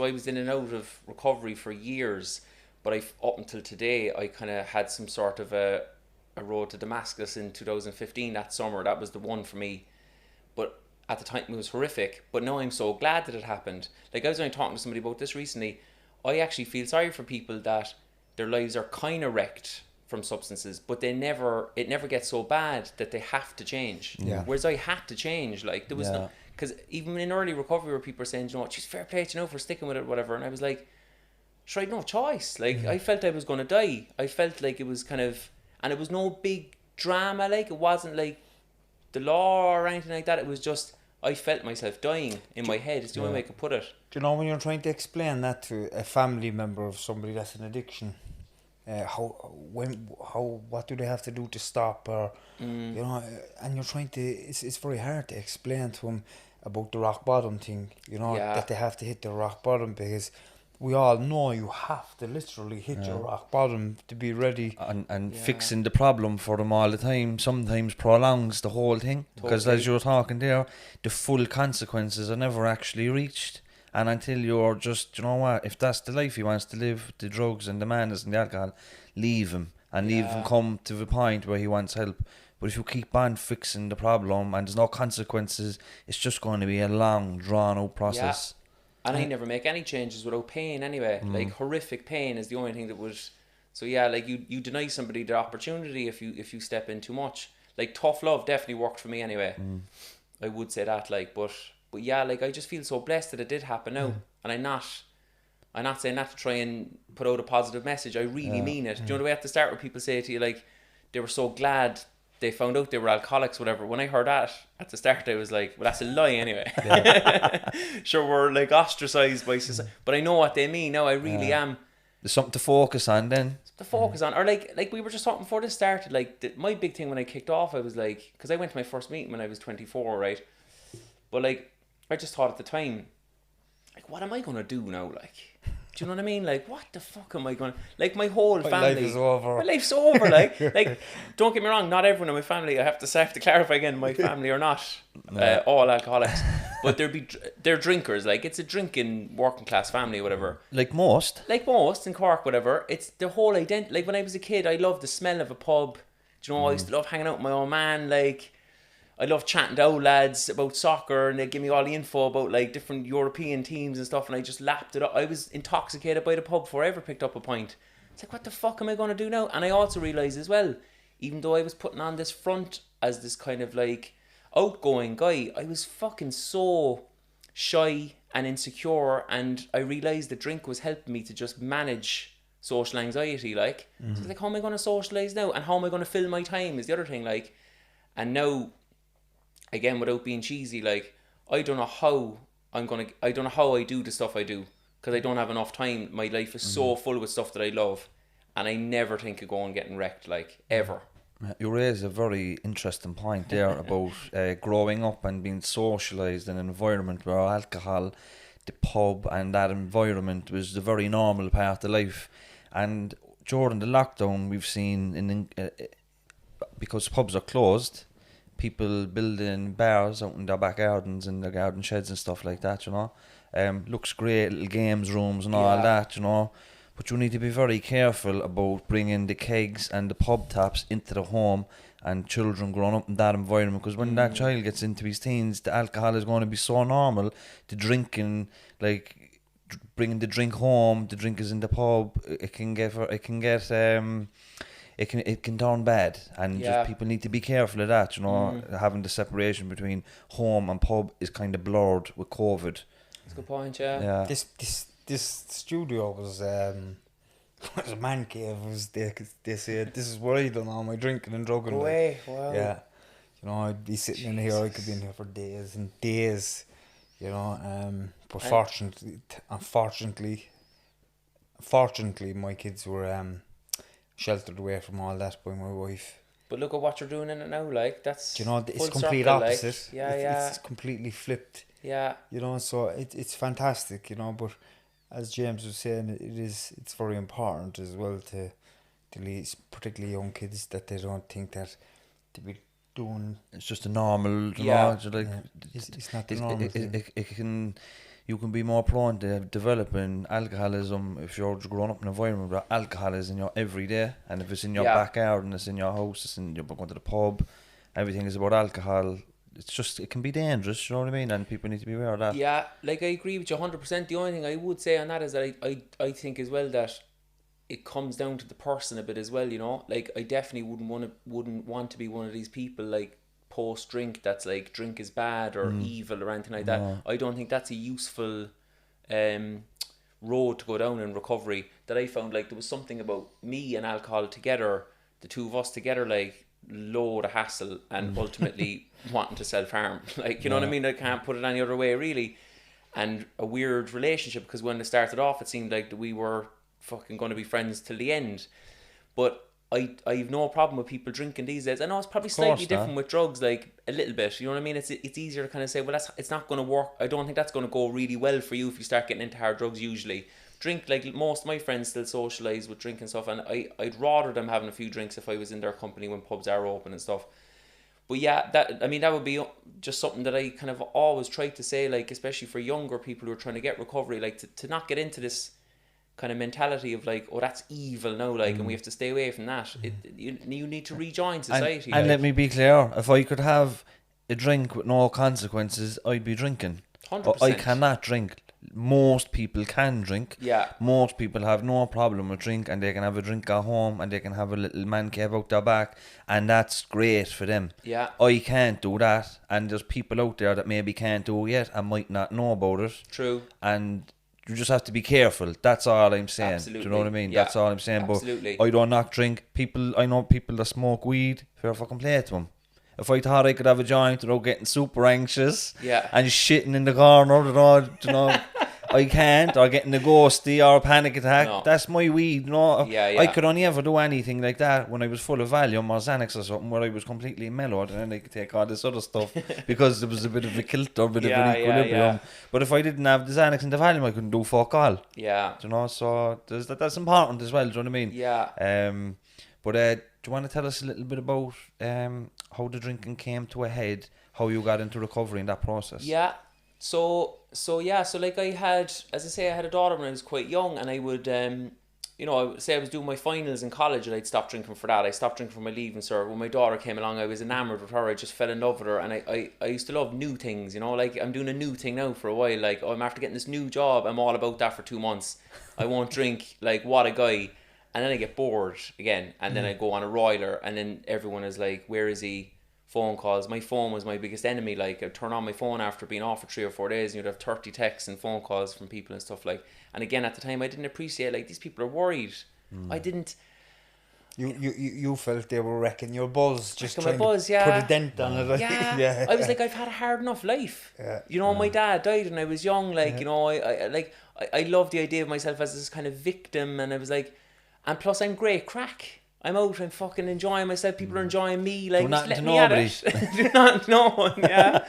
I was in and out of recovery for years, but up until today, I kind of had some sort of a road to Damascus in 2015, that summer. That was the one for me. But at the time, it was horrific. But now I'm so glad that it happened. Like, I was only talking to somebody about this recently. I actually feel sorry for people that their lives are kind of wrecked from substances, but it never gets so bad that they have to change. Yeah. Whereas I had to change. Like, there was no, because even in early recovery where people were saying, you know what, she's fair play, you know, for sticking with it, whatever. And I was like, sure, I had no choice. Like, I felt I was going to die. I felt like it was kind of, and it was no big drama. Like, it wasn't like the law or anything like that. It was just, I felt myself dying in my head. It's the only way I could put it. Do you know, when you're trying to explain that to a family member of somebody that's in addiction, what do they have to do to stop, or you know, and you're trying to, it's very hard to explain to them about the rock bottom thing, you know, that they have to hit the rock bottom, because we all know you have to literally hit your rock bottom to be ready. And fixing the problem for them all the time sometimes prolongs the whole thing. Because as you were talking there, the full consequences are never actually reached. And until you're just, you know what, if that's the life he wants to live, the drugs and the madness and the alcohol, leave him. And leave him come to the point where he wants help. But if you keep on fixing the problem and there's no consequences, it's just going to be a long, drawn-out process. And I never make any changes without pain anyway. Like, horrific pain is the only thing that would... So yeah, like, you deny somebody the opportunity if you step in too much. Like, tough love definitely worked for me anyway. I would say that, like, but yeah, like, I just feel so blessed that it did happen now. And I'm not saying that to try and put out a positive message. I really mean it. Do you know the way at the start where people say to you, like, they were so glad they found out they were alcoholics, whatever. When I heard that at the start, I was like, well, that's a lie anyway. Sure, we're like ostracized by society, but I know what they mean now. I really am. There's something to focus on then. To focus on, or like we were just talking before this started, like, my big thing when I kicked off, I was like, because I went to my first meeting when I was 24, right? But like, I just thought at the time, like, what am I going to do now? Like, do you know what I mean? Like, what the fuck am I going to... Like, my whole family... My life is over. My life's over, like, don't get me wrong, not everyone in my family, I have to clarify again, my family are not all alcoholics. But they're drinkers. Like, it's a drinking working class family, whatever. Like most in Cork, whatever. It's the whole identity. Like, when I was a kid, I loved the smell of a pub. Do you know, I used to love hanging out with my old man, like... I love chatting to old lads about soccer, and they give me all the info about like different European teams and stuff, and I just lapped it up. I was intoxicated by the pub before I ever picked up a pint. It's like, what the fuck am I going to do now? And I also realised as well, even though I was putting on this front as this kind of like outgoing guy, I was fucking so shy and insecure, and I realised the drink was helping me to just manage social anxiety, like. So it's like, how am I going to socialise now? And how am I going to fill my time is the other thing, like. And now... Again, without being cheesy, like, I don't know how I do the stuff I do, because I don't have enough time. My life is so full with stuff that I love, and I never think of going and getting wrecked, like, ever. You raise a very interesting point there about growing up and being socialised in an environment where alcohol, the pub and that environment was the very normal part of life. And during the lockdown, we've seen, because pubs are closed, people building bars out in their back gardens and their garden sheds and stuff like that, you know. Looks great, little games rooms and all that, you know. But you need to be very careful about bringing the kegs and the pub taps into the home and children growing up in that environment, because when that child gets into his teens, the alcohol is going to be so normal. The drinking, like bringing the drink home, the drink is in the pub, it can turn bad, and just people need to be careful of that, you know. Having the separation between home and pub is kind of blurred with COVID. That's a good point, yeah. This studio was a man cave. They said this is where I done all my drinking and drugging. Go away, wow. Yeah, you know, I'd be sitting in here. I could be in here for days and days, you know. But fortunately, my kids were sheltered away from all that by my wife. But look at what you're doing in it now, like, that's, you know, it's complete circle, opposite. Like. It's completely flipped. Yeah. You know, so it's fantastic, you know, but as James was saying, it's very important as well to lead, particularly young kids, that they don't think that to be doing... It's just a normal, you know, like, it's not the normal thing. It can... you can be more prone to developing alcoholism if you're growing up in an environment where alcohol is in your everyday, and if it's in your backyard and it's in your house, it's in, you're going to the pub, everything is about alcohol. It's just, it can be dangerous, you know what I mean? And people need to be aware of that. Yeah, like I agree with you 100%. The only thing I would say on that is that I think as well that it comes down to the person a bit as well, you know? Like, I definitely wouldn't want to be one of these people, like, post-drink that's like, drink is bad or evil or anything like that. I don't think that's a useful road to go down in recovery. That I found, like, there was something about me and alcohol together, the two of us together, like, load of hassle and ultimately wanting to self-harm. Like, you know what I mean? I can't put it any other way, really. And a weird relationship, because when it started off, it seemed like we were fucking going to be friends till the end. But I've no problem with people drinking these days. I know it's probably slightly different with drugs, like a little bit. You know what I mean? It's easier to kind of say, well, it's not going to work. I don't think that's going to go really well for you if you start getting into hard drugs. Usually, drink, like most of my friends still socialise with drinking stuff, and I'd rather them having a few drinks if I was in their company when pubs are open and stuff. But yeah, that would be just something that I kind of always try to say, like, especially for younger people who are trying to get recovery, like to not get into this kind of mentality of like, oh, that's evil now, like, and we have to stay away from that. You need to rejoin society. And let me be clear, if I could have a drink with no consequences, I'd be drinking. 100%. I cannot drink. Most people can drink. Yeah. Most people have no problem with drink, and they can have a drink at home, and they can have a little man cave out their back, and that's great for them. Yeah. I can't do that, and there's people out there that maybe can't do it yet and might not know about it. True. And you just have to be careful. That's all I'm saying. Absolutely. Do you know what I mean? Yeah. That's all I'm saying. Absolutely. But I don't knock drink. I know people that smoke weed. Fair fucking play to them. If I thought I could have a joint without getting super anxious and shitting in the corner, you know, I can't, or getting a ghosty or a panic attack. No. That's my weed. No, I could only ever do anything like that when I was full of Valium or Xanax or something, where I was completely mellowed, and then I could take all this other stuff because there was a bit of a kilt or a bit of an equilibrium. But if I didn't have the Xanax and the Valium, I couldn't do fuck all. Yeah. Do you know, so that's important as well. Do you know what I mean? Yeah. But do you want to tell us a little bit about how the drinking came to a head, how you got into recovery in that process? Yeah. So like I had a daughter when I was quite young, and I would, you know, I would say I was doing my finals in college, and I'd stop drinking for that. I stopped drinking for my leaving cert. When my daughter came along, I was enamoured with her. I just fell in love with her, and I used to love new things, you know, like I'm doing a new thing now for a while. Like, I'm after getting this new job. I'm all about that for 2 months. I won't drink, like, what a guy. And then I get bored again, and then I go on a roiler, and then everyone is like, where is he? Phone calls. My phone was my biggest enemy. Like, I'd turn on my phone after being off for 3 or 4 days, and you'd have 30 texts and phone calls from people and stuff like. And again, at the time, I didn't appreciate, like, these people are worried. I didn't. You felt they were wrecking your buzz, just trying to put a dent on it. Yeah. I was like, I've had a hard enough life. Yeah. You know, my dad died when I was young. Like, you know, I love the idea of myself as this kind of victim, and I was like, and plus I'm great crack. I'm out and fucking enjoying myself. People are enjoying me. Like, just let me at it. Do not know one. Yeah.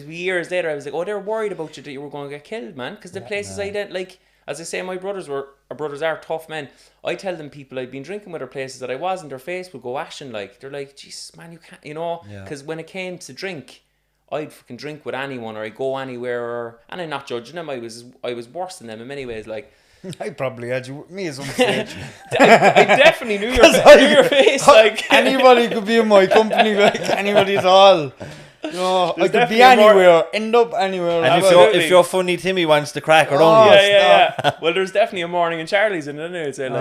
Years later, I was like, oh, they're worried about you that you were going to get killed, man. Because the places I did, like, as I say, my brothers are tough men. I tell them people I'd been drinking with, or places that I was, and their face would go ashen. Like, they're like, Jesus, man, you can't, you know. Because when it came to drink, I'd fucking drink with anyone, or I'd go anywhere, and I'm not judging them. I was worse than them in many ways. Like, I probably had you with me at some stage. I definitely knew your face. Like, anybody could be in my company, like anybody at all. No, I could be anywhere, end up anywhere. And if your funny Timmy wants to crack around you. Yeah. Well, there's definitely a morning in Charlie's in it, I'd say, like.